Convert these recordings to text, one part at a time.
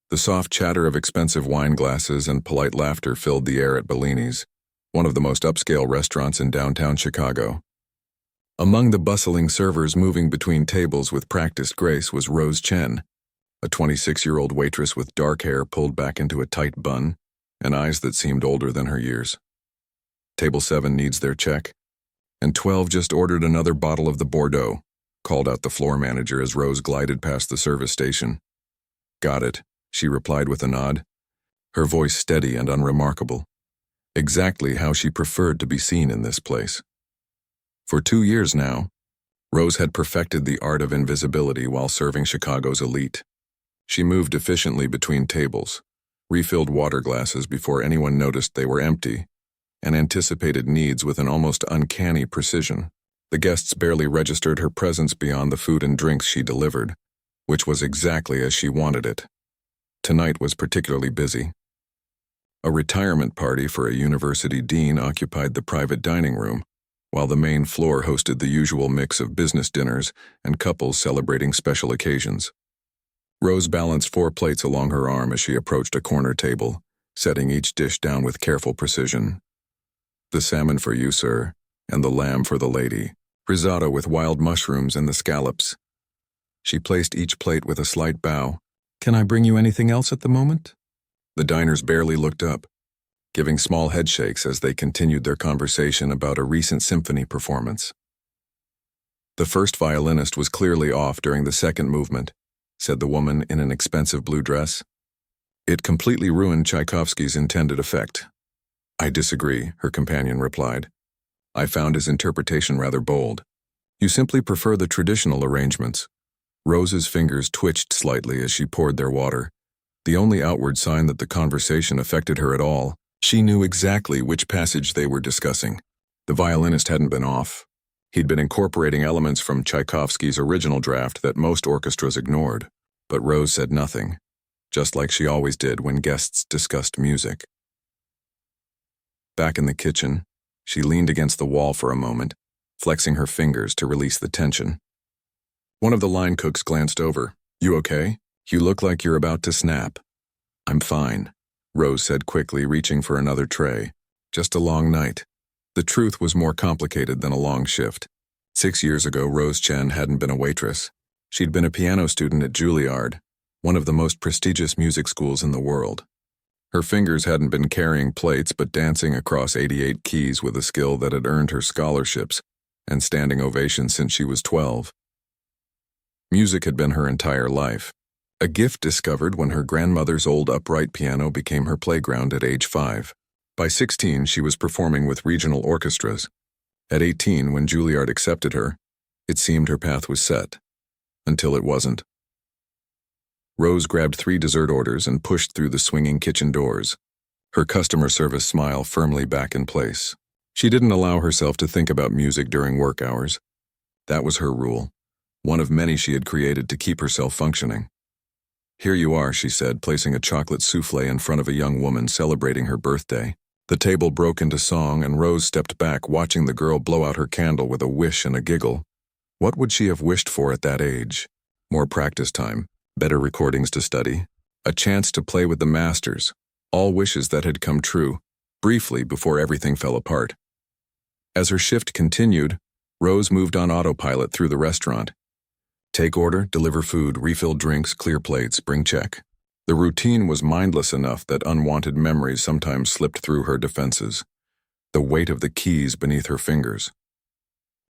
The soft chatter of expensive wine glasses and polite laughter filled the air at Bellini's, one of the most upscale restaurants in downtown Chicago. Among the bustling servers moving between tables with practiced grace was Rose Chen, a 26-year-old waitress with dark hair pulled back into a tight bun and eyes that seemed older than her years. Table 7 needs their check, and 12 just ordered another bottle of the Bordeaux, called out the floor manager as Rose glided past the service station. Got it, she replied with a nod, her voice steady and unremarkable. Exactly how she preferred to be seen in this place. For 2 years now, Rose had perfected the art of invisibility while serving Chicago's elite. She moved efficiently between tables, refilled water glasses before anyone noticed they were empty, and anticipated needs with an almost uncanny precision. The guests barely registered her presence beyond the food and drinks she delivered, which was exactly as she wanted it. Tonight was particularly busy. A retirement party for a university dean occupied the private dining room, while the main floor hosted the usual mix of business dinners and couples celebrating special occasions. Rose balanced 4 plates along her arm as she approached a corner table, setting each dish down with careful precision. The salmon for you, sir, and the lamb for the lady. Risotto with wild mushrooms and the scallops. She placed each plate with a slight bow. Can I bring you anything else at the moment? The diners barely looked up, giving small headshakes as they continued their conversation about a recent symphony performance. The first violinist was clearly off during the second movement, said the woman in an expensive blue dress. It completely ruined Tchaikovsky's intended effect. I disagree, her companion replied. I found his interpretation rather bold. You simply prefer the traditional arrangements. Rose's fingers twitched slightly as she poured their water, the only outward sign that the conversation affected her at all. She knew exactly which passage they were discussing. The violinist hadn't been off. He'd been incorporating elements from Tchaikovsky's original draft that most orchestras ignored. But Rose said nothing, just like she always did when guests discussed music. Back in the kitchen, she leaned against the wall for a moment, flexing her fingers to release the tension. One of the line cooks glanced over. You okay? You look like you're about to snap. I'm fine, Rose said quickly, reaching for another tray. Just a long night. The truth was more complicated than a long shift. 6 years ago, Rose Chen hadn't been a waitress. She'd been a piano student at Juilliard, one of the most prestigious music schools in the world. Her fingers hadn't been carrying plates but dancing across 88 keys with a skill that had earned her scholarships and standing ovations since she was 12. Music had been her entire life, a gift discovered when her grandmother's old upright piano became her playground at age 5. By 16, she was performing with regional orchestras. At 18, when Juilliard accepted her, it seemed her path was set. Until it wasn't. Rose grabbed 3 dessert orders and pushed through the swinging kitchen doors, her customer service smile firmly back in place. She didn't allow herself to think about music during work hours. That was her rule, one of many she had created to keep herself functioning. Here you are, she said, placing a chocolate souffle in front of a young woman celebrating her birthday. The table broke into song and Rose stepped back, watching the girl blow out her candle with a wish and a giggle. What would she have wished for at that age? More practice time, better recordings to study, a chance to play with the masters, all wishes that had come true, briefly before everything fell apart. As her shift continued, Rose moved on autopilot through the restaurant. Take order, deliver food, refill drinks, clear plates, bring check. The routine was mindless enough that unwanted memories sometimes slipped through her defenses. The weight of the keys beneath her fingers.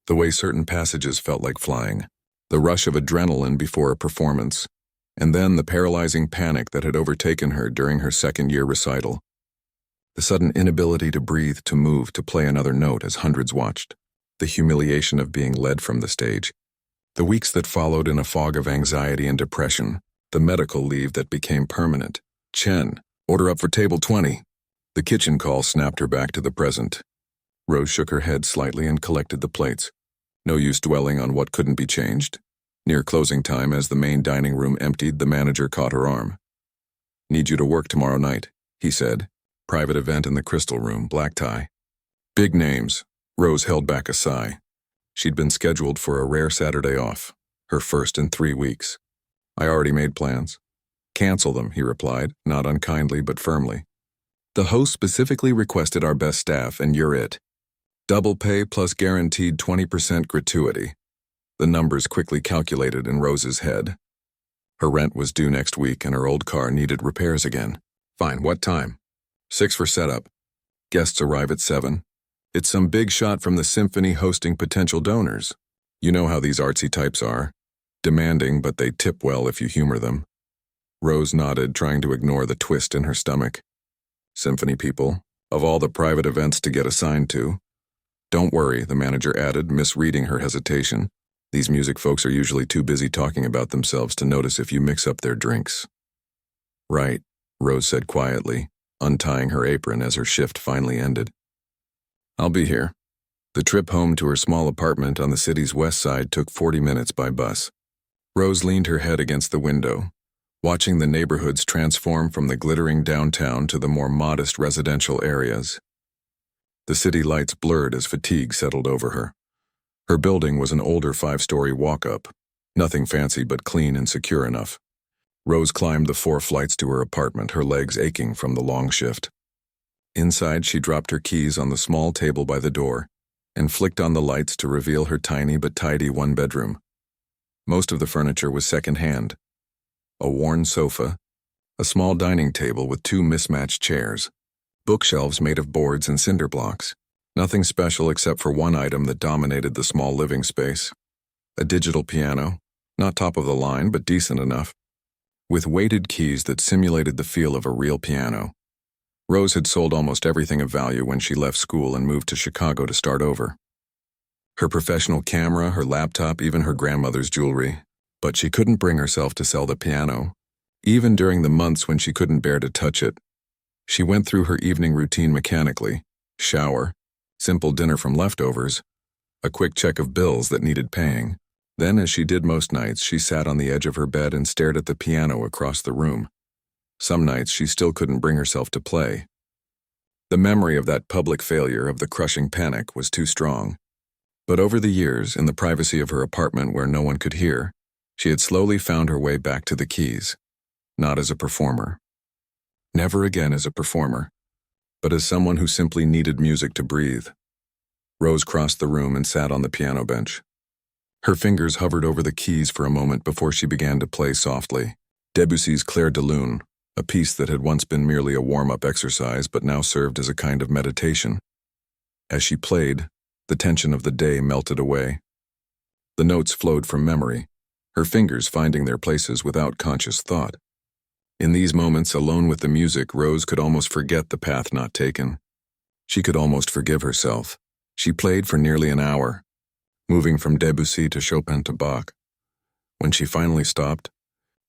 The way certain passages felt like flying. The rush of adrenaline before a performance. And then the paralyzing panic that had overtaken her during her second-year recital. The sudden inability to breathe, to move, to play another note as hundreds watched. The humiliation of being led from the stage. The weeks that followed in a fog of anxiety and depression. The medical leave that became permanent. Chen, order up for table 20. The kitchen call snapped her back to the present. Rose shook her head slightly and collected the plates. No use dwelling on what couldn't be changed. Near closing time, as the main dining room emptied, the manager caught her arm. Need you to work tomorrow night, he said. Private event in the Crystal Room, black tie. Big names. Rose held back a sigh. She'd been scheduled for a rare Saturday off, her first in 3 weeks. I already made plans. Cancel them, he replied, not unkindly but firmly. The host specifically requested our best staff, and you're it. Double pay plus guaranteed 20% gratuity. The numbers quickly calculated in Rose's head. Her rent was due next week and her old car needed repairs again. Fine, what time? 6 for setup. Guests arrive at 7. It's some big shot from the symphony hosting potential donors. You know how these artsy types are. Demanding, but they tip well if you humor them. Rose nodded, trying to ignore the twist in her stomach. Symphony people, of all the private events to get assigned to. Don't worry, the manager added, misreading her hesitation. These music folks are usually too busy talking about themselves to notice if you mix up their drinks. Right, Rose said quietly, untying her apron as her shift finally ended. I'll be here. The trip home to her small apartment on the city's west side took 40 minutes by bus. Rose leaned her head against the window, watching the neighborhoods transform from the glittering downtown to the more modest residential areas. The city lights blurred as fatigue settled over her. Her building was an older 5-story walk-up, nothing fancy but clean and secure enough. Rose climbed the 4 flights to her apartment, her legs aching from the long shift. Inside, she dropped her keys on the small table by the door and flicked on the lights to reveal her tiny but tidy 1-bedroom. Most of the furniture was second-hand. A worn sofa, a small dining table with 2 mismatched chairs, bookshelves made of boards and cinder blocks. Nothing special except for one item that dominated the small living space. A digital piano, not top of the line but decent enough, with weighted keys that simulated the feel of a real piano. Rose had sold almost everything of value when she left school and moved to Chicago to start over. Her professional camera, her laptop, even her grandmother's jewelry. But she couldn't bring herself to sell the piano, even during the months when she couldn't bear to touch it. She went through her evening routine mechanically: shower, simple dinner from leftovers, a quick check of bills that needed paying. Then, as she did most nights, she sat on the edge of her bed and stared at the piano across the room. Some nights she still couldn't bring herself to play. The memory of that public failure, of the crushing panic, was too strong. But over the years, in the privacy of her apartment where no one could hear, she had slowly found her way back to the keys, not as a performer. Never again as a performer, but as someone who simply needed music to breathe. Rose crossed the room and sat on the piano bench. Her fingers hovered over the keys for a moment before she began to play softly. Debussy's Clair de Lune, a piece that had once been merely a warm-up exercise but now served as a kind of meditation. As she played, the tension of the day melted away. The notes flowed from memory, her fingers finding their places without conscious thought. In these moments, alone with the music, Rose could almost forget the path not taken. She could almost forgive herself. She played for nearly an hour, moving from Debussy to Chopin to Bach. When she finally stopped,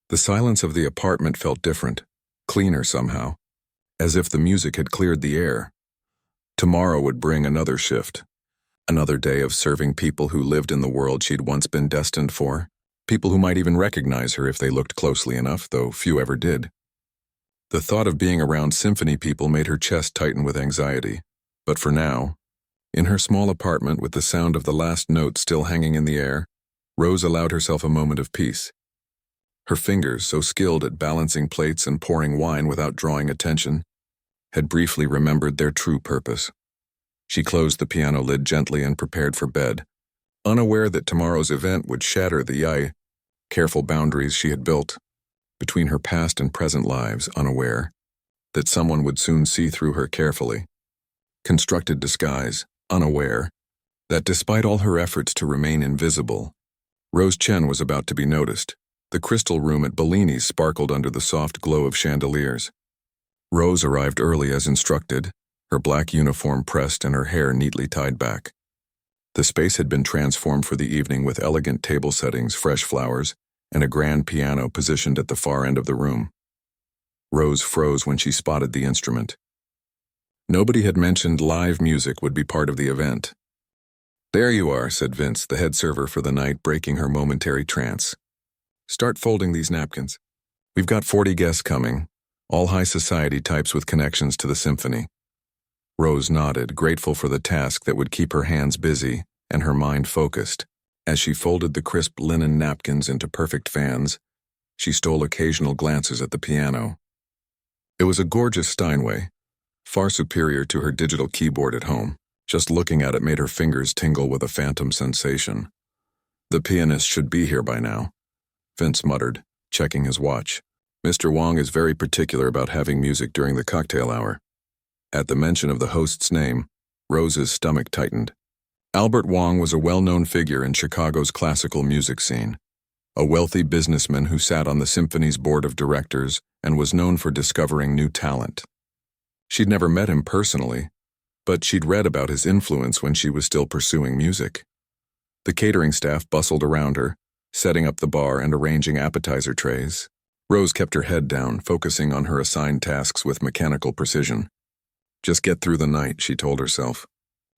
the silence of the apartment felt different, cleaner somehow, as if the music had cleared the air. Tomorrow would bring another shift, another day of serving people who lived in the world she'd once been destined for. People who might even recognize her if they looked closely enough, though few ever did. The thought of being around symphony people made her chest tighten with anxiety. But for now, in her small apartment with the sound of the last note still hanging in the air, Rose allowed herself a moment of peace. Her fingers, so skilled at balancing plates and pouring wine without drawing attention, had briefly remembered their true purpose. She closed the piano lid gently and prepared for bed, unaware that tomorrow's event would shatter the careful boundaries she had built between her past and present lives, unaware that someone would soon see through her carefully constructed disguise, unaware that despite all her efforts to remain invisible, Rose Chen was about to be noticed. The crystal room at Bellini's sparkled under the soft glow of chandeliers. Rose arrived early as instructed, her black uniform pressed and her hair neatly tied back. The space had been transformed for the evening with elegant table settings, fresh flowers, and a grand piano positioned at the far end of the room. Rose froze when she spotted the instrument. Nobody had mentioned live music would be part of the event. "There you are," said Vince, the head server for the night, breaking her momentary trance. "Start folding these napkins. We've got 40 guests coming, all high society types with connections to the symphony." Rose nodded, grateful for the task that would keep her hands busy and her mind focused. As she folded the crisp linen napkins into perfect fans, She stole occasional glances at the piano. It was a gorgeous Steinway, far superior to her digital keyboard at home. Just looking at it made her fingers tingle with a phantom sensation. The pianist should be here by now, Vince muttered, checking his watch. Mr. Wong is very particular about having music during the cocktail hour. At the mention of the host's name, Rose's stomach tightened. Albert Wong was a well-known figure in Chicago's classical music scene, a wealthy businessman who sat on the symphony's board of directors and was known for discovering new talent. She'd never met him personally, but she'd read about his influence when she was still pursuing music. The catering staff bustled around her, setting up the bar and arranging appetizer trays. Rose kept her head down, focusing on her assigned tasks with mechanical precision. Just get through the night, she told herself.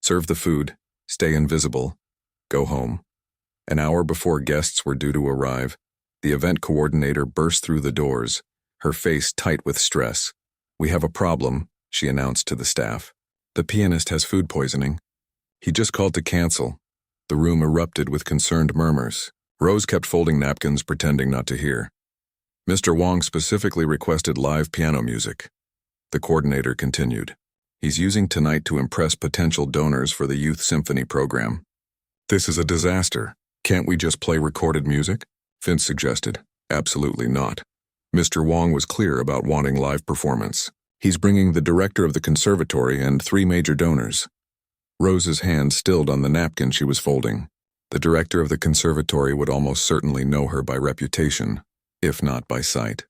Serve the food, stay invisible, go home. An hour before guests were due to arrive, the event coordinator burst through the doors, her face tight with stress. We have a problem, she announced to the staff. The pianist has food poisoning. He just called to cancel. The room erupted with concerned murmurs. Rose kept folding napkins, pretending not to hear. Mr. Wong specifically requested live piano music. The coordinator continued. He's using tonight to impress potential donors for the Youth Symphony program. This is a disaster. Can't we just play recorded music? Vince suggested. Absolutely not. Mr. Wong was clear about wanting live performance. He's bringing the director of the conservatory and 3 major donors. Rose's hand stilled on the napkin she was folding. The director of the conservatory would almost certainly know her by reputation, if not by sight.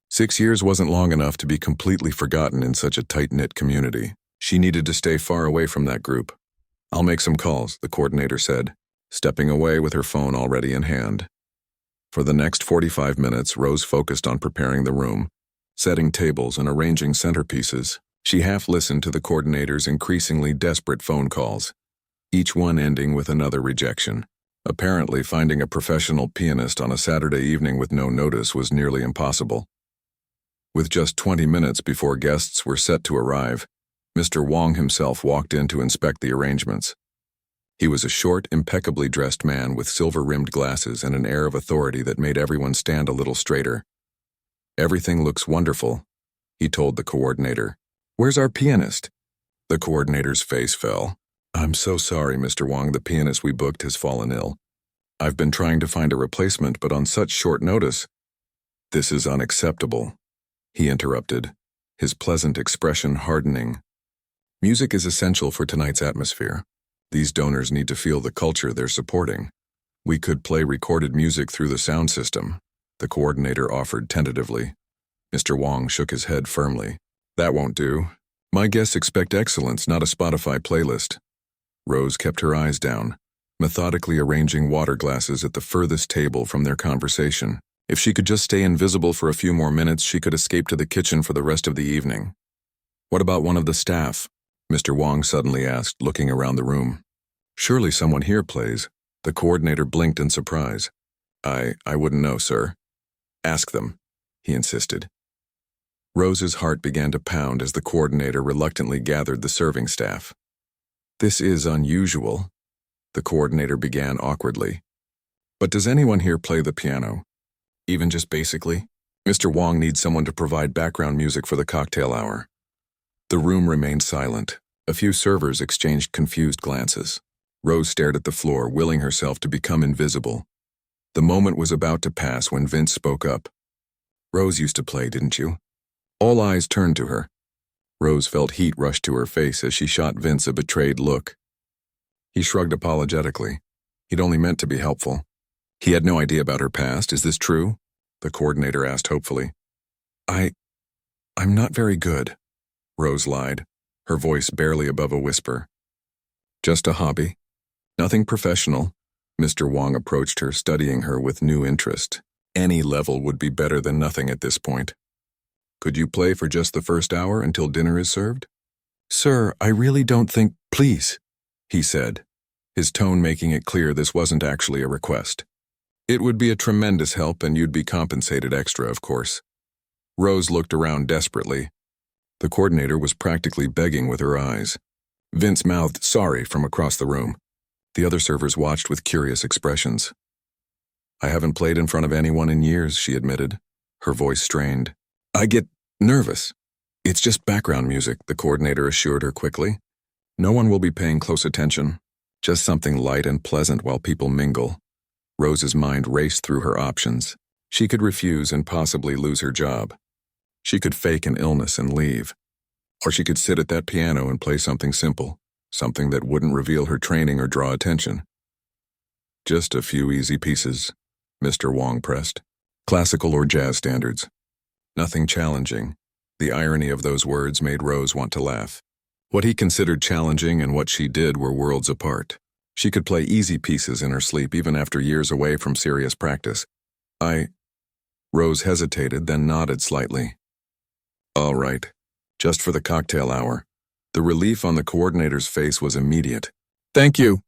6 years wasn't long enough to be completely forgotten in such a tight-knit community. She needed to stay far away from that group. I'll make some calls, the coordinator said, stepping away with her phone already in hand. For the next 45 minutes, Rose focused on preparing the room, setting tables and arranging centerpieces. She half listened to the coordinator's increasingly desperate phone calls, each one ending with another rejection. Apparently, finding a professional pianist on a Saturday evening with no notice was nearly impossible. With just 20 minutes before guests were set to arrive, Mr. Wong himself walked in to inspect the arrangements. He was a short, impeccably dressed man with silver-rimmed glasses and an air of authority that made everyone stand a little straighter. Everything looks wonderful, he told the coordinator. Where's our pianist? The coordinator's face fell. I'm so sorry, Mr. Wong, the pianist we booked has fallen ill. I've been trying to find a replacement, but on such short notice. This is unacceptable, he interrupted, his pleasant expression hardening. Music is essential for tonight's atmosphere. These donors need to feel the culture they're supporting. We could play recorded music through the sound system, the coordinator offered tentatively. Mr. Wong shook his head firmly. That won't do. My guests expect excellence, not a Spotify playlist. Rose kept her eyes down, methodically arranging water glasses at the furthest table from their conversation. If she could just stay invisible for a few more minutes, she could escape to the kitchen for the rest of the evening. What about one of the staff? Mr. Wong suddenly asked, looking around the room. Surely someone here plays. The coordinator blinked in surprise. I wouldn't know, sir. Ask them, he insisted. Rose's heart began to pound as the coordinator reluctantly gathered the serving staff. This is unusual, the coordinator began awkwardly. But does anyone here play the piano? Even just basically? Mr. Wong needs someone to provide background music for the cocktail hour. The room remained silent. A few servers exchanged confused glances. Rose stared at the floor, willing herself to become invisible. The moment was about to pass when Vince spoke up. Rose used to play, didn't you? All eyes turned to her. Rose felt heat rush to her face as she shot Vince a betrayed look. He shrugged apologetically. He'd only meant to be helpful. He had no idea about her past. Is this true? The coordinator asked hopefully. I'm not very good, Rose lied, her voice barely above a whisper. Just a hobby. Nothing professional. Mr. Wong approached her, studying her with new interest. Any level would be better than nothing at this point. Could you play for just the first hour until dinner is served? Sir, I really don't think— Please, he said, his tone making it clear this wasn't actually a request. It would be a tremendous help and you'd be compensated extra, of course. Rose looked around desperately. The coordinator was practically begging with her eyes. Vince mouthed sorry from across the room. The other servers watched with curious expressions. I haven't played in front of anyone in years, she admitted, her voice strained. I get nervous. It's just background music, the coordinator assured her quickly. No one will be paying close attention. Just something light and pleasant while people mingle. Rose's mind raced through her options. She could refuse and possibly lose her job. She could fake an illness and leave. Or she could sit at that piano and play something simple, something that wouldn't reveal her training or draw attention. Just a few easy pieces, Mr. Wong pressed. Classical or jazz standards. Nothing challenging. The irony of those words made Rose want to laugh. What he considered challenging and what she did were worlds apart. She could play easy pieces in her sleep even after years away from serious practice. Rose hesitated, then nodded slightly. All right. Just for the cocktail hour. The relief on the coordinator's face was immediate. Thank you.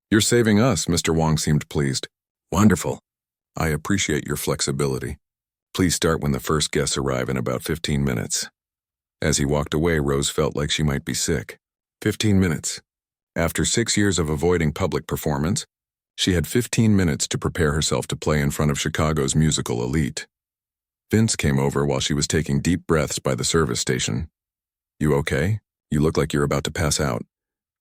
You're saving us, Mr. Wong seemed pleased. Wonderful. I appreciate your flexibility. Please start when the first guests arrive in about 15 minutes. As he walked away, Rose felt like she might be sick. 15 minutes. After 6 years of avoiding public performance, she had 15 minutes to prepare herself to play in front of Chicago's musical elite. Vince came over while she was taking deep breaths by the service station. You okay? You look like you're about to pass out.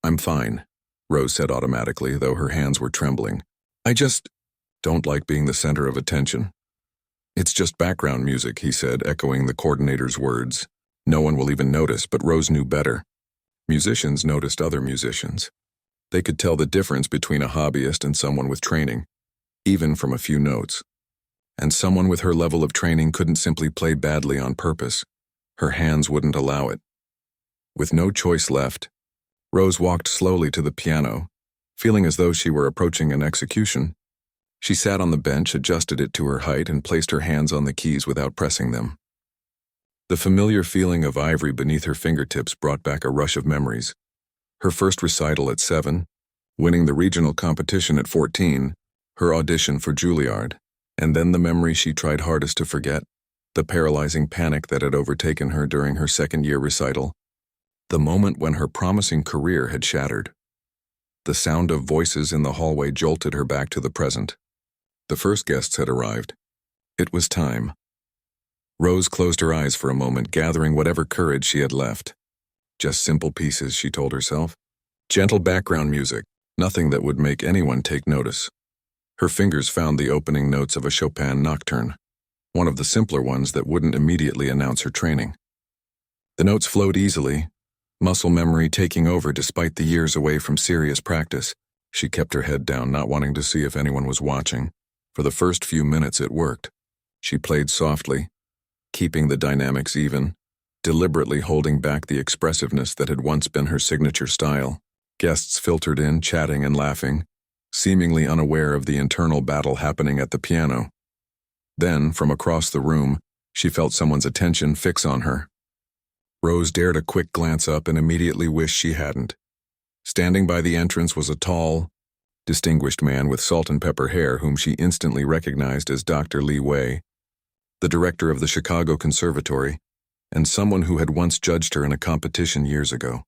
I'm fine, Rose said automatically, though her hands were trembling. I just don't like being the center of attention. It's just background music, he said, echoing the coordinator's words. No one will even notice, but Rose knew better. Musicians noticed other musicians. They could tell the difference between a hobbyist and someone with training, even from a few notes. And someone with her level of training couldn't simply play badly on purpose. Her hands wouldn't allow it. With no choice left, Rose walked slowly to the piano, feeling as though she were approaching an execution. She sat on the bench, adjusted it to her height, and placed her hands on the keys without pressing them. The familiar feeling of ivory beneath her fingertips brought back a rush of memories. Her first recital at 7, winning the regional competition at 14, her audition for Juilliard, and then the memory she tried hardest to forget, the paralyzing panic that had overtaken her during her second-year recital, the moment when her promising career had shattered. The sound of voices in the hallway jolted her back to the present. The first guests had arrived. It was time. Rose closed her eyes for a moment, gathering whatever courage she had left. Just simple pieces, she told herself. Gentle background music, nothing that would make anyone take notice. Her fingers found the opening notes of a Chopin nocturne, one of the simpler ones that wouldn't immediately announce her training. The notes flowed easily, muscle memory taking over despite the years away from serious practice. She kept her head down, not wanting to see if anyone was watching. For the first few minutes it worked. She played softly, keeping the dynamics even, deliberately holding back the expressiveness that had once been her signature style. Guests filtered in, chatting and laughing, seemingly unaware of the internal battle happening at the piano. Then, from across the room, she felt someone's attention fix on her. Rose dared a quick glance up and immediately wished she hadn't. Standing by the entrance was a tall, distinguished man with salt and pepper hair whom she instantly recognized as Dr. Li Wei, the director of the Chicago Conservatory, and someone who had once judged her in a competition years ago.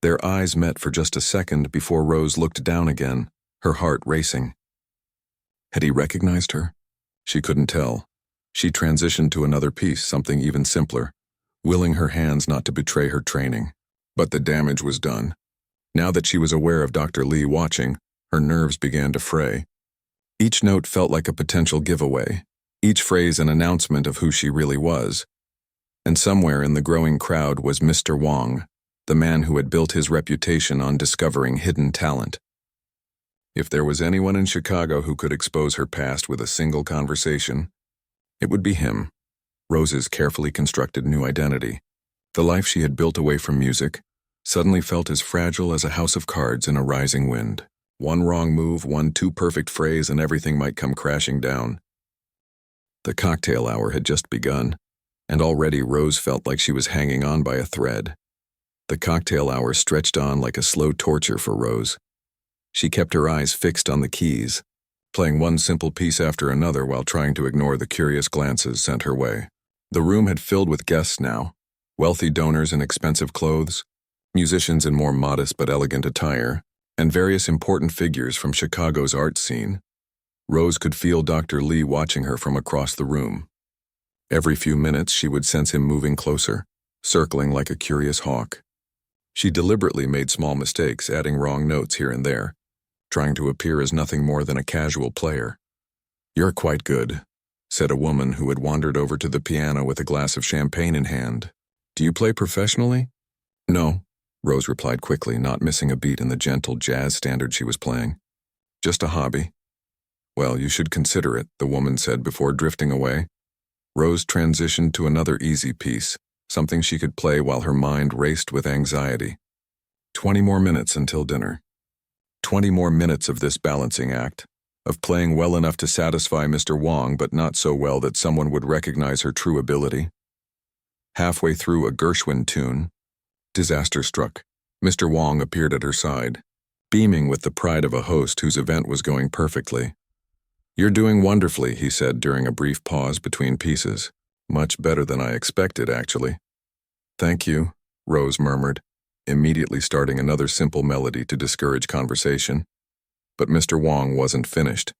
Their eyes met for just a second before Rose looked down again, her heart racing. Had he recognized her? She couldn't tell. She transitioned to another piece, something even simpler, willing her hands not to betray her training. But the damage was done. Now that she was aware of Dr. Li watching, her nerves began to fray. Each note felt like a potential giveaway, each phrase an announcement of who she really was. And somewhere in the growing crowd was Mr. Wong, the man who had built his reputation on discovering hidden talent. If there was anyone in Chicago who could expose her past with a single conversation, it would be him. Rose's carefully constructed new identity, the life she had built away from music, suddenly felt as fragile as a house of cards in a rising wind. One wrong move, one too perfect phrase, and everything might come crashing down. The cocktail hour had just begun, and already Rose felt like she was hanging on by a thread. The cocktail hour stretched on like a slow torture for Rose. She kept her eyes fixed on the keys, playing one simple piece after another while trying to ignore the curious glances sent her way. The room had filled with guests now, wealthy donors in expensive clothes, musicians in more modest but elegant attire, and various important figures from Chicago's art scene. Rose could feel Dr. Lee watching her from across the room. Every few minutes she would sense him moving closer, circling like a curious hawk. She deliberately made small mistakes, adding wrong notes here and there, trying to appear as nothing more than a casual player. "You're quite good," said a woman who had wandered over to the piano with a glass of champagne in hand. "Do you play professionally?" "No," Rose replied quickly, not missing a beat in the gentle jazz standard she was playing. "Just a hobby." "Well, you should consider it," the woman said before drifting away. Rose transitioned to another easy piece, something she could play while her mind raced with anxiety. 20 more minutes until dinner. 20 more minutes of this balancing act, of playing well enough to satisfy Mr. Wong but not so well that someone would recognize her true ability. Halfway through a Gershwin tune, disaster struck. Mr. Wong appeared at her side, beaming with the pride of a host whose event was going perfectly. "You're doing wonderfully," he said during a brief pause between pieces. "Much better than I expected, actually." "Thank you," Rose murmured, immediately starting another simple melody to discourage conversation. But Mr. Wong wasn't finished.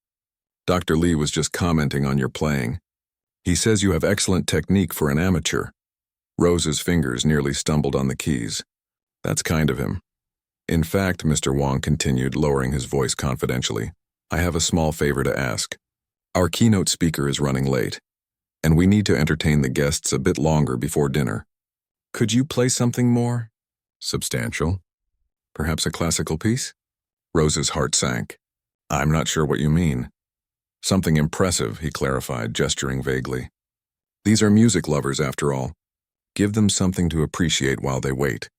"Dr. Lee was just commenting on your playing. He says you have excellent technique for an amateur." Rose's fingers nearly stumbled on the keys. "That's kind of him. In fact," Mr. Wong continued, lowering his voice confidentially, "I have a small favor to ask. Our keynote speaker is running late, and we need to entertain the guests a bit longer before dinner. Could you play something more substantial? Perhaps a classical piece?" Rose's heart sank. "I'm not sure what you mean." "Something impressive," he clarified, gesturing vaguely. "These are music lovers, after all. Give them something to appreciate while they wait.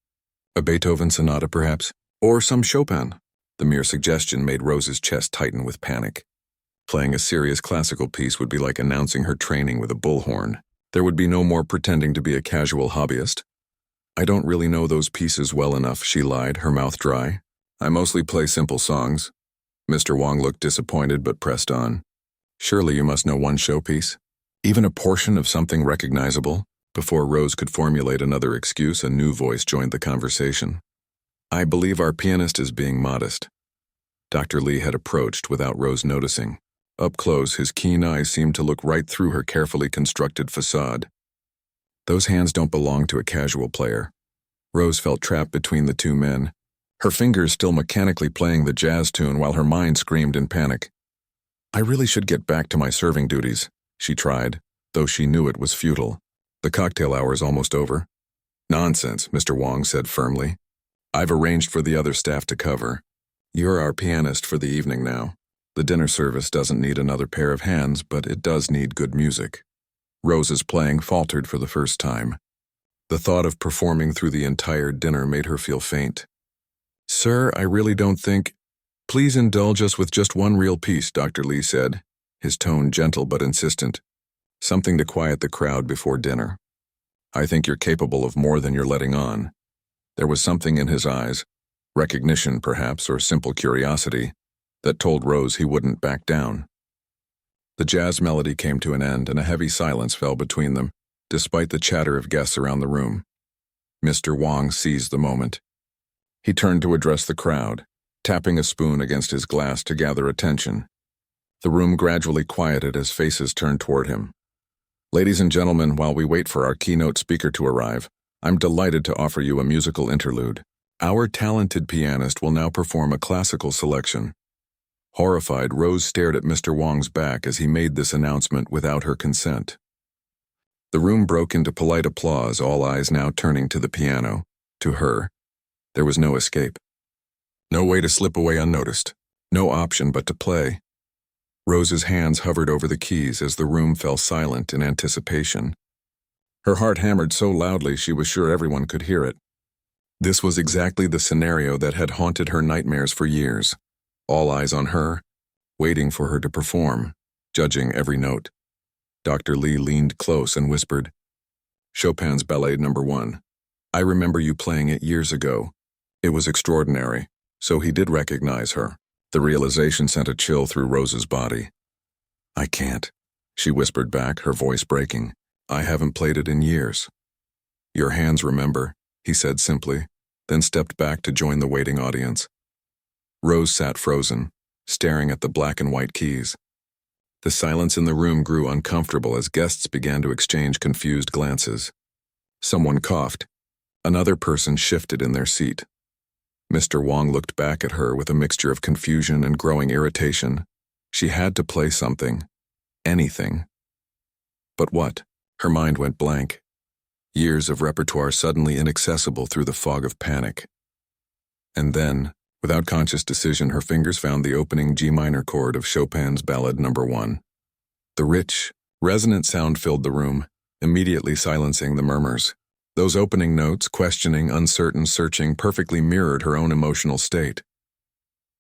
A Beethoven sonata, perhaps? Or some Chopin?" The mere suggestion made Rose's chest tighten with panic. Playing a serious classical piece would be like announcing her training with a bullhorn. There would be no more pretending to be a casual hobbyist. "I don't really know those pieces well enough," she lied, her mouth dry. "I mostly play simple songs." Mr. Wong looked disappointed but pressed on. "Surely you must know one showpiece? Even a portion of something recognizable?" Before Rose could formulate another excuse, a new voice joined the conversation. "I believe our pianist is being modest." Dr. Lee had approached without Rose noticing. Up close, his keen eyes seemed to look right through her carefully constructed facade. "Those hands don't belong to a casual player." Rose felt trapped between the two men, her fingers still mechanically playing the jazz tune while her mind screamed in panic. "I really should get back to my serving duties," she tried, though she knew it was futile. "The cocktail hour is almost over." "Nonsense," Mr. Wong said firmly. "I've arranged for the other staff to cover. You're our pianist for the evening now. The dinner service doesn't need another pair of hands, but it does need good music." Rose's playing faltered for the first time. The thought of performing through the entire dinner made her feel faint. "Sir, I really don't think—" "Please indulge us with just one real piece," Dr. Lee said, his tone gentle but insistent. "Something to quiet the crowd before dinner. I think you're capable of more than you're letting on." There was something in his eyes, recognition perhaps, or simple curiosity, that told Rose he wouldn't back down. The jazz melody came to an end and a heavy silence fell between them, despite the chatter of guests around the room. Mr. Wong seized the moment. He turned to address the crowd, tapping a spoon against his glass to gather attention. The room gradually quieted as faces turned toward him. "Ladies and gentlemen, while we wait for our keynote speaker to arrive, I'm delighted to offer you a musical interlude. Our talented pianist will now perform a classical selection." Horrified, Rose stared at Mr. Wong's back as he made this announcement without her consent. The room broke into polite applause, all eyes now turning to the piano, to her. There was no escape. No way to slip away unnoticed. No option but to play. Rose's hands hovered over the keys as the room fell silent in anticipation. Her heart hammered so loudly she was sure everyone could hear it. This was exactly the scenario that had haunted her nightmares for years. All eyes on her, waiting for her to perform, judging every note. Dr. Lee leaned close and whispered, "Chopin's Ballet No. 1. I remember you playing it years ago. It was extraordinary." So he did recognize her. The realization sent a chill through Rose's body. "I can't," she whispered back, her voice breaking. "I haven't played it in years." "Your hands remember," he said simply, then stepped back to join the waiting audience. Rose sat frozen, staring at the black and white keys. The silence in the room grew uncomfortable as guests began to exchange confused glances. Someone coughed. Another person shifted in their seat. Mr. Wong looked back at her with a mixture of confusion and growing irritation. She had to play something. Anything. But what? Her mind went blank. Years of repertoire suddenly inaccessible through the fog of panic. And then, without conscious decision, her fingers found the opening G minor chord of Chopin's Ballad No. 1. The rich, resonant sound filled the room, immediately silencing the murmurs. Those opening notes, questioning, uncertain, searching, perfectly mirrored her own emotional state.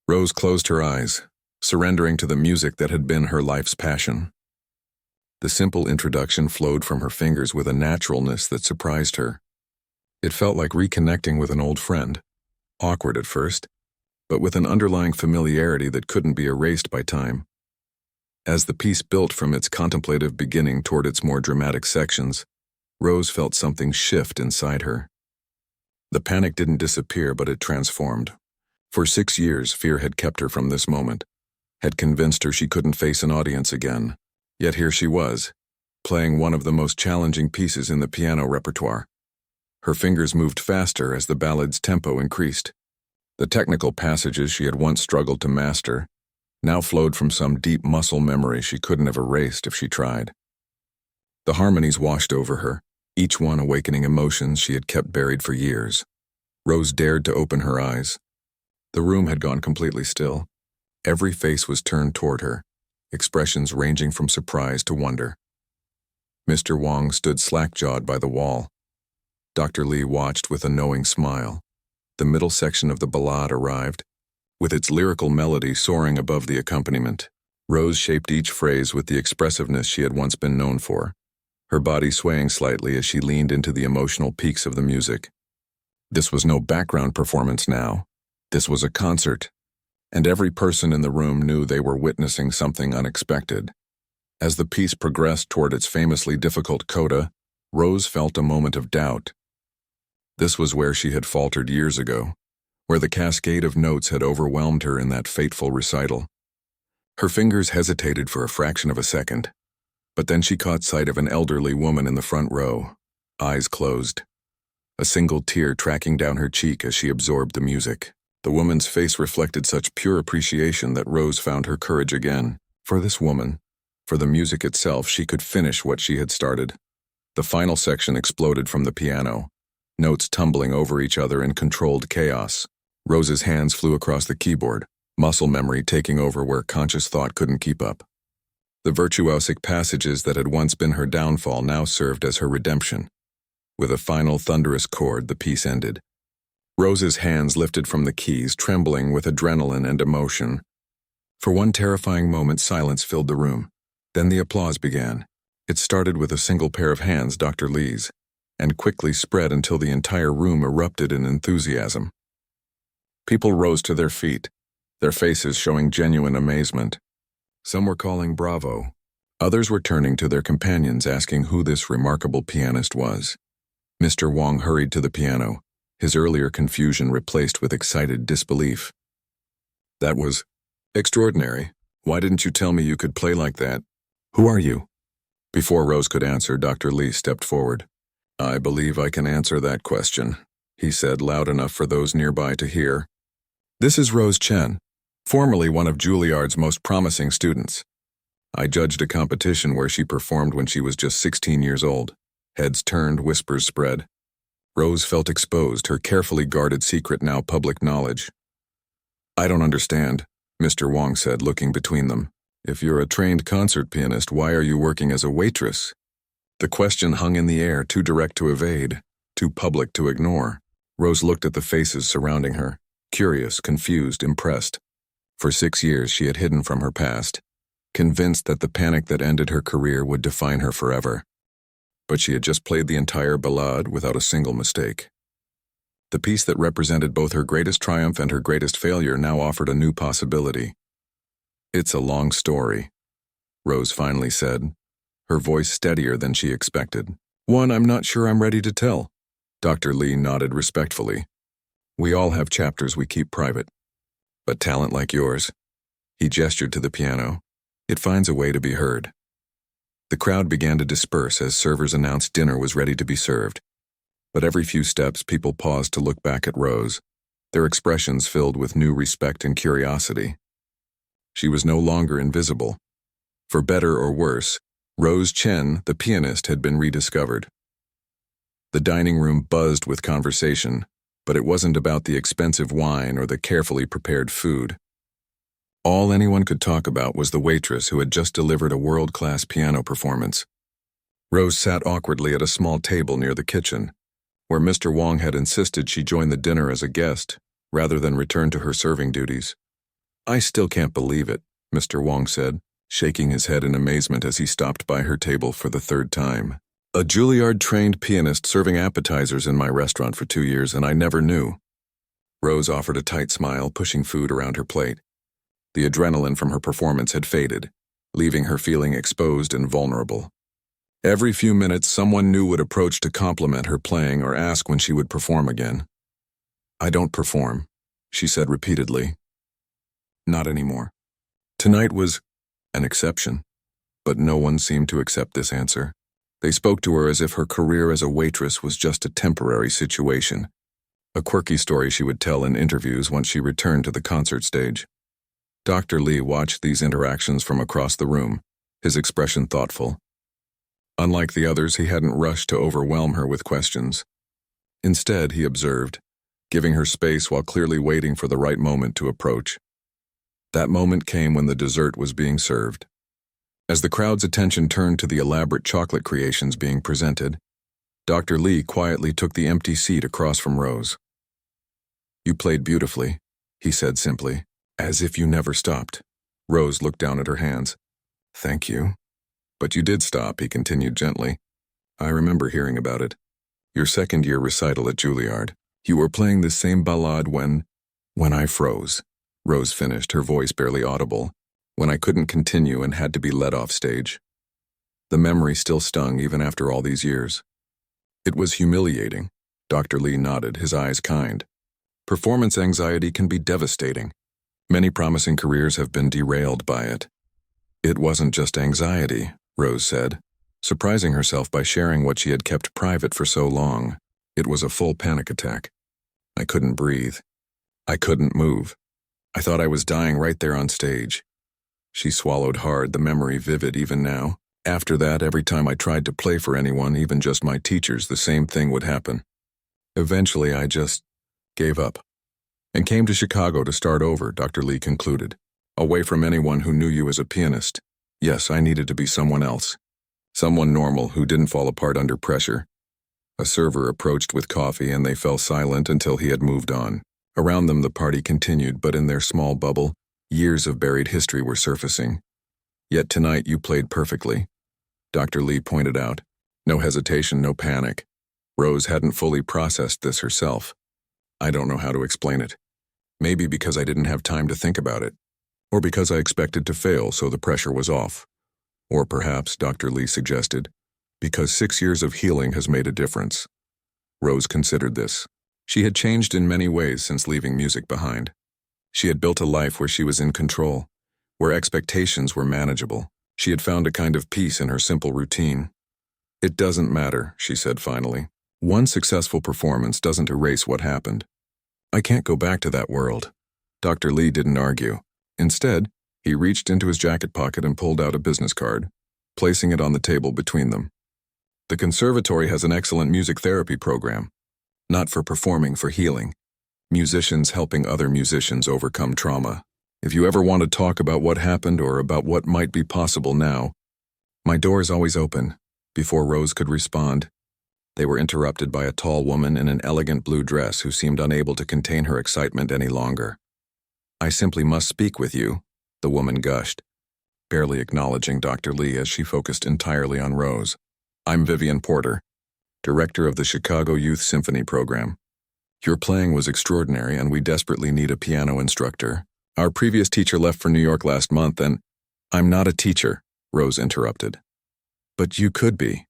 Rose closed her eyes, surrendering to the music that had been her life's passion. The simple introduction flowed from her fingers with a naturalness that surprised her. It felt like reconnecting with an old friend, awkward at first, but with an underlying familiarity that couldn't be erased by time. As the piece built from its contemplative beginning toward its more dramatic sections, Rose felt something shift inside her. The panic didn't disappear, but it transformed. For 6 years, fear had kept her from this moment, had convinced her she couldn't face an audience again. Yet here she was, playing one of the most challenging pieces in the piano repertoire. Her fingers moved faster as the ballad's tempo increased. The technical passages she had once struggled to master now flowed from some deep muscle memory she couldn't have erased if she tried. The harmonies washed over her, each one awakening emotions she had kept buried for years. Rose dared to open her eyes. The room had gone completely still. Every face was turned toward her, expressions ranging from surprise to wonder. Mr. Wong stood slack-jawed by the wall. Dr. Lee watched with a knowing smile. The middle section of the ballade arrived, with its lyrical melody soaring above the accompaniment. Rose shaped each phrase with the expressiveness she had once been known for, her body swaying slightly as she leaned into the emotional peaks of the music. This was no background performance now. This was a concert, and every person in the room knew they were witnessing something unexpected. As the piece progressed toward its famously difficult coda, Rose felt a moment of doubt. This was where she had faltered years ago, where the cascade of notes had overwhelmed her in that fateful recital. Her fingers hesitated for a fraction of a second, but then she caught sight of an elderly woman in the front row, eyes closed, a single tear tracking down her cheek as she absorbed the music. The woman's face reflected such pure appreciation that Rose found her courage again. For this woman, for the music itself, she could finish what she had started. The final section exploded from the piano, notes tumbling over each other in controlled chaos. Rose's hands flew across the keyboard, muscle memory taking over where conscious thought couldn't keep up. The virtuosic passages that had once been her downfall now served as her redemption. With a final thunderous chord, the piece ended. Rose's hands lifted from the keys, trembling with adrenaline and emotion. For one terrifying moment, silence filled the room. Then the applause began. It started with a single pair of hands, Dr. Lee's, and quickly spread until the entire room erupted in enthusiasm. People rose to their feet, their faces showing genuine amazement. Some were calling bravo. Others were turning to their companions asking who this remarkable pianist was. Mr. Wong hurried to the piano, his earlier confusion replaced with excited disbelief. "That was extraordinary. Why didn't you tell me you could play like that? Who are you?" Before Rose could answer, Dr. Lee stepped forward. "I believe I can answer that question," he said loud enough for those nearby to hear. "This is Rose Chen, formerly one of Juilliard's most promising students. I judged a competition where she performed when she was just 16 years old." Heads turned, whispers spread. Rose felt exposed, her carefully guarded secret now public knowledge. "I don't understand," Mr. Wong said, looking between them. "If you're a trained concert pianist, why are you working as a waitress?" The question hung in the air, too direct to evade, too public to ignore. Rose looked at the faces surrounding her, curious, confused, impressed. For 6 years she had hidden from her past, convinced that the panic that ended her career would define her forever. But she had just played the entire ballade without a single mistake. The piece that represented both her greatest triumph and her greatest failure now offered a new possibility. "It's a long story," Rose finally said, her voice steadier than she expected. "One I'm not sure I'm ready to tell." Dr. Lee nodded respectfully. "We all have chapters we keep private. But talent like yours," he gestured to the piano, It finds a way to be heard. The crowd began to disperse as servers announced dinner was ready to be served. But every few steps, people paused to look back at Rose, their expressions filled with new respect and curiosity. She was no longer invisible. For better or worse, Rose Chen, the pianist, had been rediscovered. The dining room buzzed with conversation, but it wasn't about the expensive wine or the carefully prepared food. All anyone could talk about was the waitress who had just delivered a world-class piano performance. Rose sat awkwardly at a small table near the kitchen, where Mr. Wong had insisted she join the dinner as a guest, rather than return to her serving duties. "I still can't believe it," Mr. Wong said, shaking his head in amazement as he stopped by her table for the third time. "A Juilliard-trained pianist serving appetizers in my restaurant for 2 years, and I never knew." Rose offered a tight smile, pushing food around her plate. The adrenaline from her performance had faded, leaving her feeling exposed and vulnerable. Every few minutes, someone new would approach to compliment her playing or ask when she would perform again. "I don't perform," she said repeatedly. "Not anymore." Tonight was an exception, but no one seemed to accept this answer. They spoke to her as if her career as a waitress was just a temporary situation, a quirky story she would tell in interviews once she returned to the concert stage. Dr. Lee watched these interactions from across the room, his expression thoughtful. Unlike the others, he hadn't rushed to overwhelm her with questions. Instead, he observed, giving her space while clearly waiting for the right moment to approach. That moment came when the dessert was being served. As the crowd's attention turned to the elaborate chocolate creations being presented, Dr. Lee quietly took the empty seat across from Rose. "You played beautifully," he said simply, "as if you never stopped." Rose looked down at her hands. "Thank you." "But you did stop," he continued gently. "I remember hearing about it. Your second-year recital at Juilliard. You were playing the same ballade when I froze." Rose finished, her voice barely audible, "when I couldn't continue and had to be led off stage." The memory still stung even after all these years. "It was humiliating." Dr. Lee nodded, his eyes kind. "Performance anxiety can be devastating. Many promising careers have been derailed by it." "It wasn't just anxiety," Rose said, surprising herself by sharing what she had kept private for so long. "It was a full panic attack. I couldn't breathe. I couldn't move. I thought I was dying right there on stage." She swallowed hard, the memory vivid even now. "After that, every time I tried to play for anyone, even just my teachers, the same thing would happen. Eventually, I just gave up and came to Chicago to start over," Dr. Lee concluded. "Away from anyone who knew you as a pianist. Yes, I needed to be someone else. Someone normal who didn't fall apart under pressure." A server approached with coffee and they fell silent until he had moved on. Around them the party continued, but in their small bubble, years of buried history were surfacing. "Yet tonight you played perfectly," Dr. Lee pointed out. No hesitation, no panic. Rose hadn't fully processed this herself. "I don't know how to explain it. Maybe because I didn't have time to think about it. Or because I expected to fail, so the pressure was off. Or perhaps," Dr. Lee suggested, "because 6 years of healing has made a difference." Rose considered this. She had changed in many ways since leaving music behind. She had built a life where she was in control, where expectations were manageable. She had found a kind of peace in her simple routine. "It doesn't matter," she said finally. "One successful performance doesn't erase what happened. I can't go back to that world." Dr. Lee didn't argue. Instead, he reached into his jacket pocket and pulled out a business card, placing it on the table between them. "The conservatory has an excellent music therapy program. Not for performing, for healing. Musicians helping other musicians overcome trauma. If you ever want to talk about what happened or about what might be possible now, my door is always open." Before Rose could respond, they were interrupted by a tall woman in an elegant blue dress who seemed unable to contain her excitement any longer. "I simply must speak with you," the woman gushed, barely acknowledging Dr. Lee as she focused entirely on Rose. "I'm Vivian Porter, director of the Chicago Youth Symphony Program. Your playing was extraordinary and we desperately need a piano instructor. Our previous teacher left for New York last month and—" "I'm not a teacher," Rose interrupted. "But you could be,"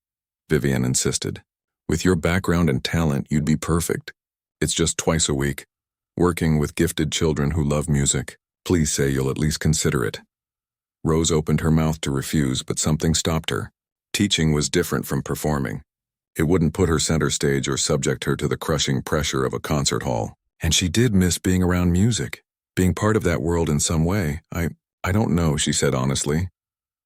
Vivian insisted. "With your background and talent, you'd be perfect. It's just twice a week, working with gifted children who love music. Please say you'll at least consider it." Rose opened her mouth to refuse, but something stopped her. Teaching was different from performing. It wouldn't put her center stage or subject her to the crushing pressure of a concert hall. And she did miss being around music, being part of that world in some way. I don't know, she said honestly.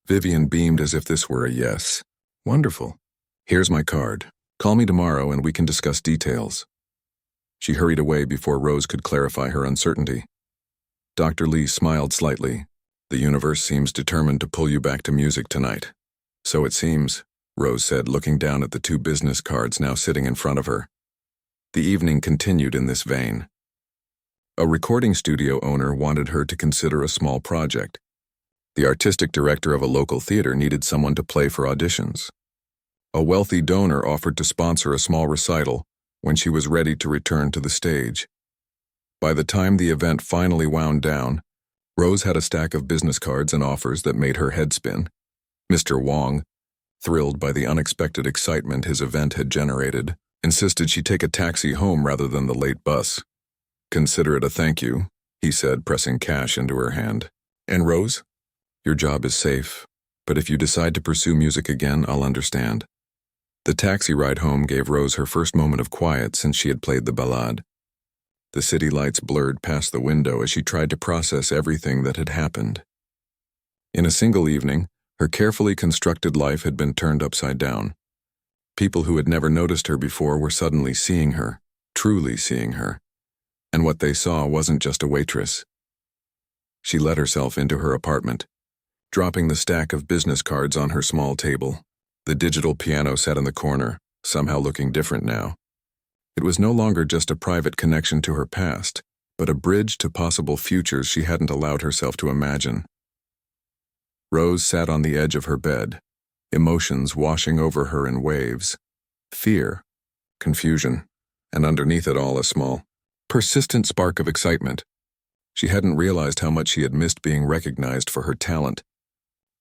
Vivian beamed as if this were a yes. Wonderful. Here's my card. Call me tomorrow and we can discuss details. She hurried away before Rose could clarify her uncertainty. Dr. Lee smiled slightly. The universe seems determined to pull you back to music tonight. So it seems, Rose said, looking down at the 2 business cards now sitting in front of her. The evening continued in this vein. A recording studio owner wanted her to consider a small project. The artistic director of a local theater needed someone to play for auditions. A wealthy donor offered to sponsor a small recital when she was ready to return to the stage. By the time the event finally wound down, Rose had a stack of business cards and offers that made her head spin. Mr. Wong, thrilled by the unexpected excitement his event had generated, insisted she take a taxi home rather than the late bus. Consider it a thank you, he said, pressing cash into her hand. And Rose? Your job is safe, but if you decide to pursue music again, I'll understand. The taxi ride home gave Rose her first moment of quiet since she had played the ballade. The city lights blurred past the window as she tried to process everything that had happened. In a single evening, her carefully constructed life had been turned upside down. People who had never noticed her before were suddenly seeing her, truly seeing her. And what they saw wasn't just a waitress. She let herself into her apartment, dropping the stack of business cards on her small table. The digital piano sat in the corner, somehow looking different now. It was no longer just a private connection to her past, but a bridge to possible futures she hadn't allowed herself to imagine. Rose sat on the edge of her bed, emotions washing over her in waves. Fear, confusion, and underneath it all a small, persistent spark of excitement. She hadn't realized how much she had missed being recognized for her talent,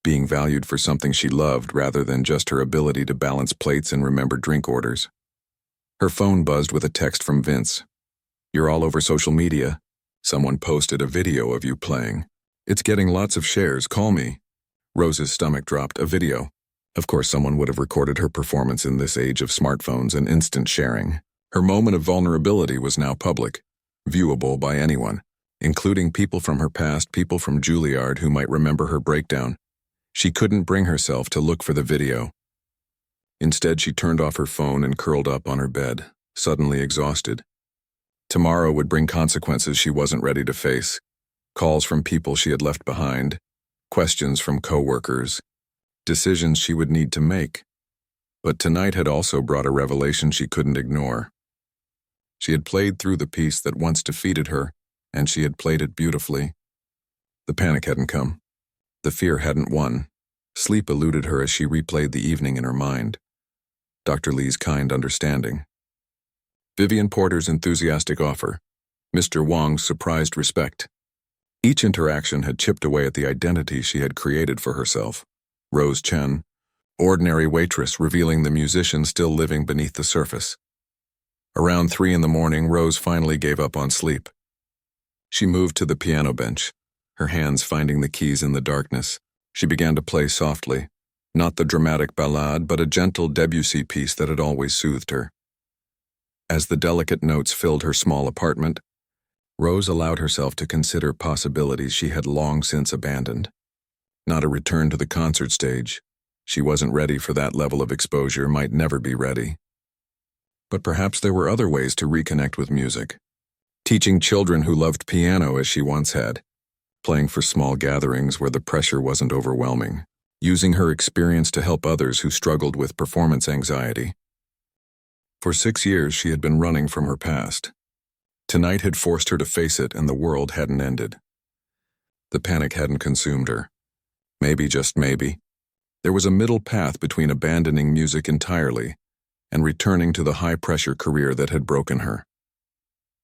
being valued for something she loved rather than just her ability to balance plates and remember drink orders. Her phone buzzed with a text from Vince. You're all over social media. Someone posted a video of you playing. It's getting lots of shares, call me. Rose's stomach dropped. A video. Of course someone would have recorded her performance in this age of smartphones and instant sharing. Her moment of vulnerability was now public, viewable by anyone, including people from her past, people from Juilliard who might remember her breakdown. She couldn't bring herself to look for the video. Instead, she turned off her phone and curled up on her bed, suddenly exhausted. Tomorrow would bring consequences she wasn't ready to face. Calls from people she had left behind, questions from coworkers, decisions she would need to make. But tonight had also brought a revelation she couldn't ignore. She had played through the piece that once defeated her, and she had played it beautifully. The panic hadn't come. The fear hadn't won. Sleep eluded her as she replayed the evening in her mind. Dr. Lee's kind understanding. Vivian Porter's enthusiastic offer. Mr. Wong's surprised respect. Each interaction had chipped away at the identity she had created for herself. Rose Chen, ordinary waitress, revealing the musician still living beneath the surface. Around 3 a.m, Rose finally gave up on sleep. She moved to the piano bench, her hands finding the keys in the darkness. She began to play softly, not the dramatic ballade, but a gentle Debussy piece that had always soothed her. As the delicate notes filled her small apartment, Rose allowed herself to consider possibilities she had long since abandoned. Not a return to the concert stage. She wasn't ready for that level of exposure, might never be ready. But perhaps there were other ways to reconnect with music. Teaching children who loved piano as she once had. Playing for small gatherings where the pressure wasn't overwhelming. Using her experience to help others who struggled with performance anxiety. For 6 years, she had been running from her past. Tonight had forced her to face it, and the world hadn't ended. The panic hadn't consumed her. Maybe, just maybe, there was a middle path between abandoning music entirely and returning to the high-pressure career that had broken her.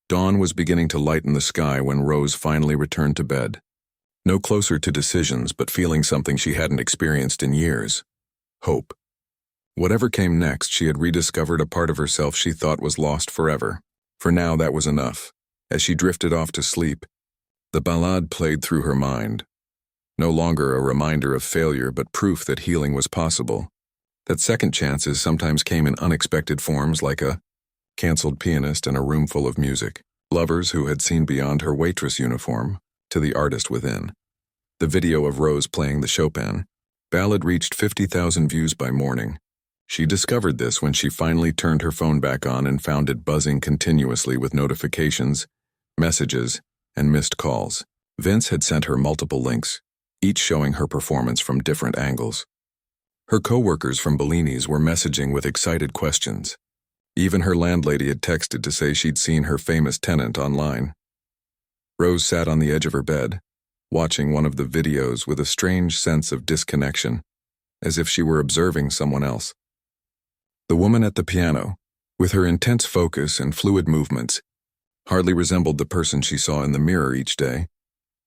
Dawn was beginning to lighten the sky when Rose finally returned to bed. No closer to decisions, but feeling something she hadn't experienced in years. Hope. Whatever came next, she had rediscovered a part of herself she thought was lost forever. For now, that was enough. As she drifted off to sleep, the ballade played through her mind. No longer a reminder of failure, but proof that healing was possible. That second chances sometimes came in unexpected forms, like a canceled pianist in a room full of music, lovers who had seen beyond her waitress uniform to the artist within. The video of Rose playing the Chopin ballad reached 50,000 views by morning. She discovered this when she finally turned her phone back on and found it buzzing continuously with notifications, messages, and missed calls. Vince had sent her multiple links, each showing her performance from different angles. Her co-workers from Bellini's were messaging with excited questions. Even her landlady had texted to say she'd seen her famous tenant online. Rose sat on the edge of her bed, watching one of the videos with a strange sense of disconnection, as if she were observing someone else. The woman at the piano, with her intense focus and fluid movements, hardly resembled the person she saw in the mirror each day,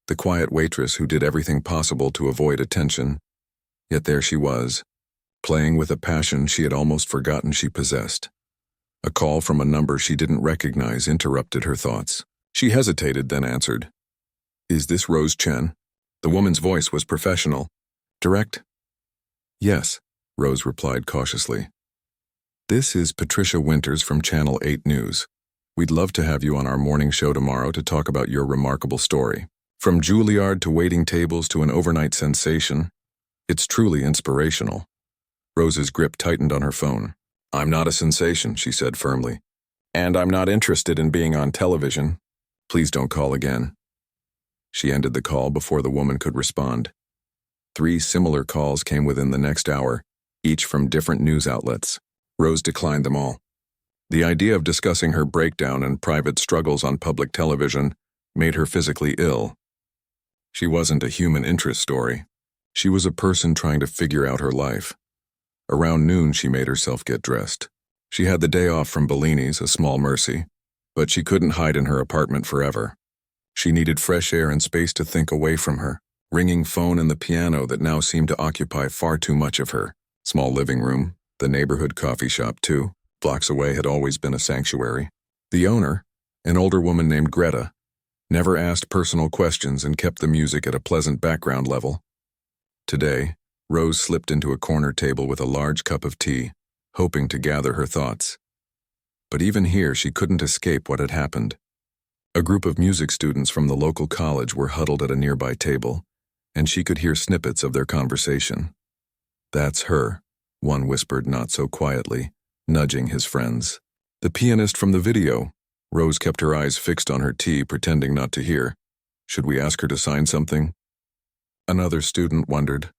the quiet waitress who did everything possible to avoid attention. Yet there she was, playing with a passion she had almost forgotten she possessed. A call from a number she didn't recognize interrupted her thoughts. She hesitated, then answered. "Is this Rose Chen?" The woman's voice was professional, direct. "Yes," Rose replied cautiously. "This is Patricia Winters from Channel 8 News. We'd love to have you on our morning show tomorrow to talk about your remarkable story. From Juilliard to waiting tables to an overnight sensation, it's truly inspirational." Rose's grip tightened on her phone. "I'm not a sensation," she said firmly. "And I'm not interested in being on television. Please don't call again." She ended the call before the woman could respond. 3 similar calls came within the next hour, each from different news outlets. Rose declined them all. The idea of discussing her breakdown and private struggles on public television made her physically ill. She wasn't a human interest story. She was a person trying to figure out her life. Around noon, she made herself get dressed. She had the day off from Bellini's, a small mercy, but she couldn't hide in her apartment forever. She needed fresh air and space to think away from her ringing phone and the piano that now seemed to occupy far too much of her. Small living room, the neighborhood coffee shop too, blocks away, had always been a sanctuary. The owner, an older woman named Greta, never asked personal questions and kept the music at a pleasant background level. Today, Rose slipped into a corner table with a large cup of tea, hoping to gather her thoughts. But even here, she couldn't escape what had happened. A group of music students from the local college were huddled at a nearby table, and she could hear snippets of their conversation. "That's her," one whispered not so quietly, nudging his friends. "The pianist from the video." Rose kept her eyes fixed on her tea, pretending not to hear. "Should we ask her to sign something?" Another student wondered.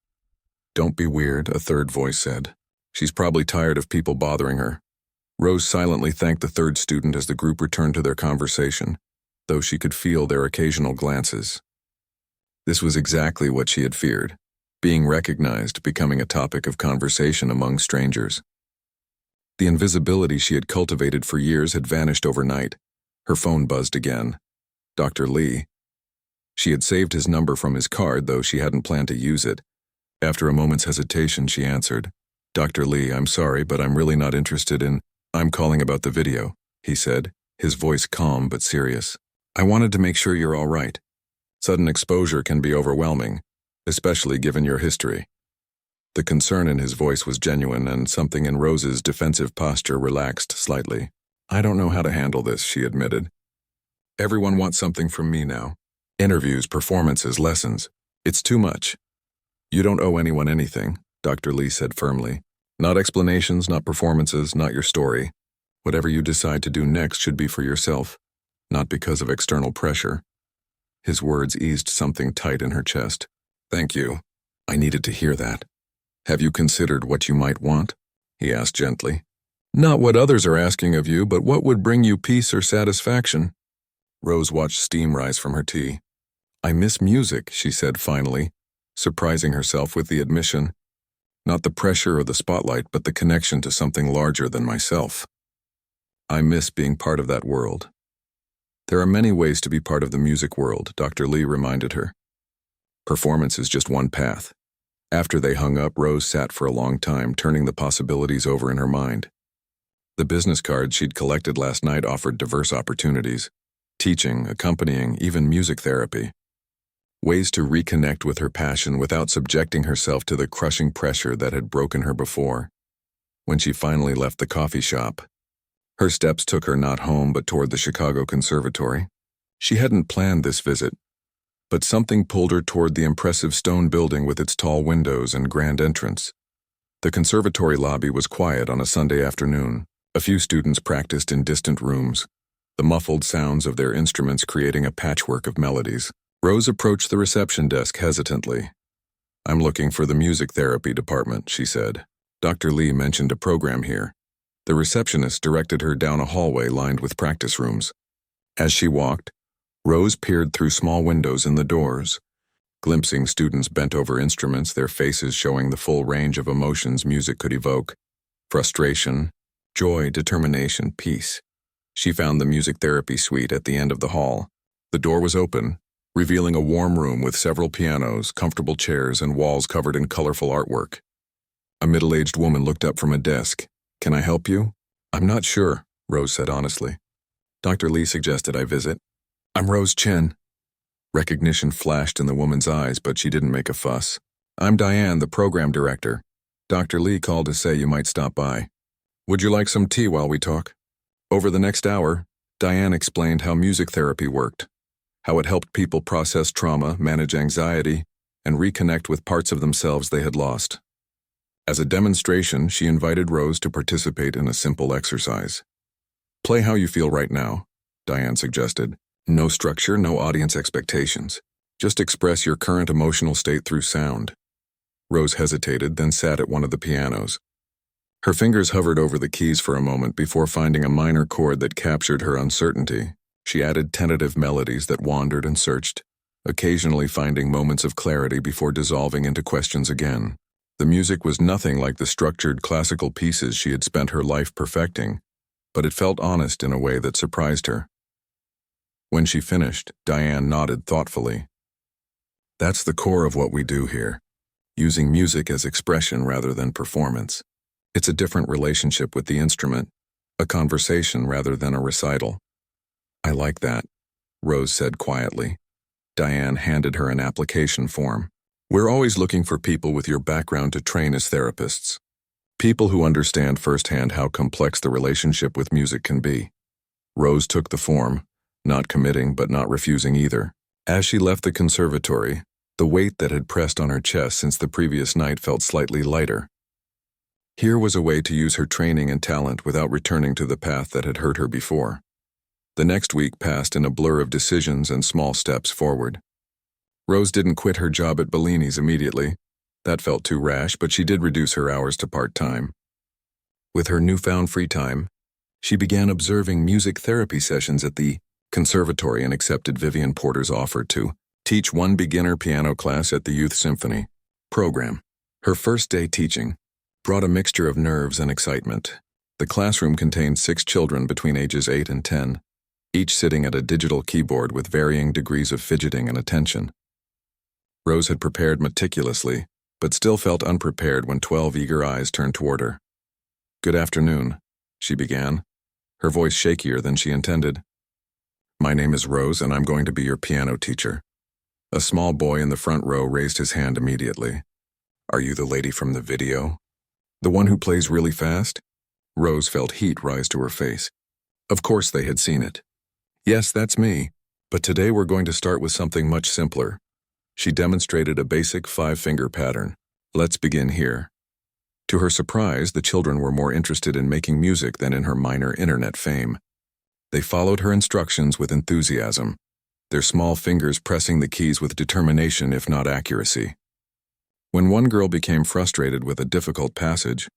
"Don't be weird," a third voice said. "She's probably tired of people bothering her." Rose silently thanked the third student as the group returned to their conversation, though she could feel their occasional glances. This was exactly what she had feared, being recognized, becoming a topic of conversation among strangers. The invisibility she had cultivated for years had vanished overnight. Her phone buzzed again. Dr. Lee. She had saved his number from his card, though she hadn't planned to use it. After a moment's hesitation, she answered. "Dr. Lee, I'm sorry, but I'm really not interested in—" "I'm calling about the video," he said, his voice calm but serious. "I wanted to make sure you're all right. Sudden exposure can be overwhelming, especially given your history." The concern in his voice was genuine, and something in Rose's defensive posture relaxed slightly. "I don't know how to handle this," she admitted. "Everyone wants something from me now. Interviews, performances, lessons. It's too much." "You don't owe anyone anything," Dr. Lee said firmly. "Not explanations, not performances, not your story. Whatever you decide to do next should be for yourself, not because of external pressure." His words eased something tight in her chest. "Thank you. I needed to hear that. Have you considered what you might want?" he asked gently. "Not what others are asking of you, but what would bring you peace or satisfaction." Rose watched steam rise from her tea. "I miss music," she said finally, surprising herself with the admission. "Not the pressure or the spotlight, but the connection to something larger than myself. I miss being part of that world." "There are many ways to be part of the music world," Dr. Lee reminded her. "Performance is just one path." After they hung up, Rose sat for a long time, turning the possibilities over in her mind. The business cards she'd collected last night offered diverse opportunities: teaching, accompanying, even music therapy. ways to reconnect with her passion without subjecting herself to the crushing pressure that had broken her before. When she finally left the coffee shop, her steps took her not home but toward the Chicago Conservatory. She hadn't planned this visit, but something pulled her toward the impressive stone building with its tall windows and grand entrance. The conservatory lobby was quiet on a Sunday afternoon. A few students practiced in distant rooms, the muffled sounds of their instruments creating a patchwork of melodies. Rose approached the reception desk hesitantly. "I'm looking for the music therapy department," she said. "Dr. Lee mentioned a program here." The receptionist directed her down a hallway lined with practice rooms. As she walked, Rose peered through small windows in the doors, glimpsing students bent over instruments, their faces showing the full range of emotions music could evoke: frustration, joy, determination, peace. She found the music therapy suite at the end of the hall. The door was open, revealing a warm room with several pianos, comfortable chairs, and walls covered in colorful artwork. A middle-aged woman looked up from a desk. "Can I help you?" "I'm not sure," Rose said honestly. "Dr. Lee suggested I visit." "I'm Rose Chen." Recognition flashed in the woman's eyes, but she didn't make a fuss. "I'm Diane, the program director. Dr. Lee called to say you might stop by. Would you like some tea while we talk?" Over the next hour, Diane explained how music therapy worked, how it helped people process trauma, manage anxiety, and reconnect with parts of themselves they had lost. As a demonstration, she invited Rose to participate in a simple exercise. "Play how you feel right now," Diane suggested. "No structure, no audience expectations. Just express your current emotional state through sound." Rose hesitated, then sat at one of the pianos. Her fingers hovered over the keys for a moment before finding a minor chord that captured her uncertainty. She added tentative melodies that wandered and searched, occasionally finding moments of clarity before dissolving into questions again. The music was nothing like the structured classical pieces she had spent her life perfecting, but it felt honest in a way that surprised her. When she finished, Diane nodded thoughtfully. "That's the core of what we do here, using music as expression rather than performance. It's a different relationship with the instrument, a conversation rather than a recital." "I like that," Rose said quietly. Diane handed her an application form. "We're always looking for people with your background to train as therapists. People who understand firsthand how complex the relationship with music can be." Rose took the form, not committing but not refusing either. As she left the conservatory, the weight that had pressed on her chest since the previous night felt slightly lighter. Here was a way to use her training and talent without returning to the path that had hurt her before. The next week passed in a blur of decisions and small steps forward. Rose didn't quit her job at Bellini's immediately. That felt too rash, but she did reduce her hours to part-time. With her newfound free time, she began observing music therapy sessions at the conservatory and accepted Vivian Porter's offer to teach one beginner piano class at the Youth Symphony program. Her first day teaching brought a mixture of nerves and excitement. The classroom contained 6 children between ages 8 and 10, each sitting at a digital keyboard with varying degrees of fidgeting and attention. Rose had prepared meticulously, but still felt unprepared when 12 eager eyes turned toward her. "Good afternoon," she began, her voice shakier than she intended. "My name is Rose, and I'm going to be your piano teacher." A small boy in the front row raised his hand immediately. "Are you the lady from the video? The one who plays really fast?" Rose felt heat rise to her face. Of course they had seen it. "Yes, that's me, but today we're going to start with something much simpler." She demonstrated a basic 5-finger pattern. "Let's begin here." To her surprise, the children were more interested in making music than in her minor internet fame. They followed her instructions with enthusiasm, their small fingers pressing the keys with determination if not accuracy. When one girl became frustrated with a difficult passage,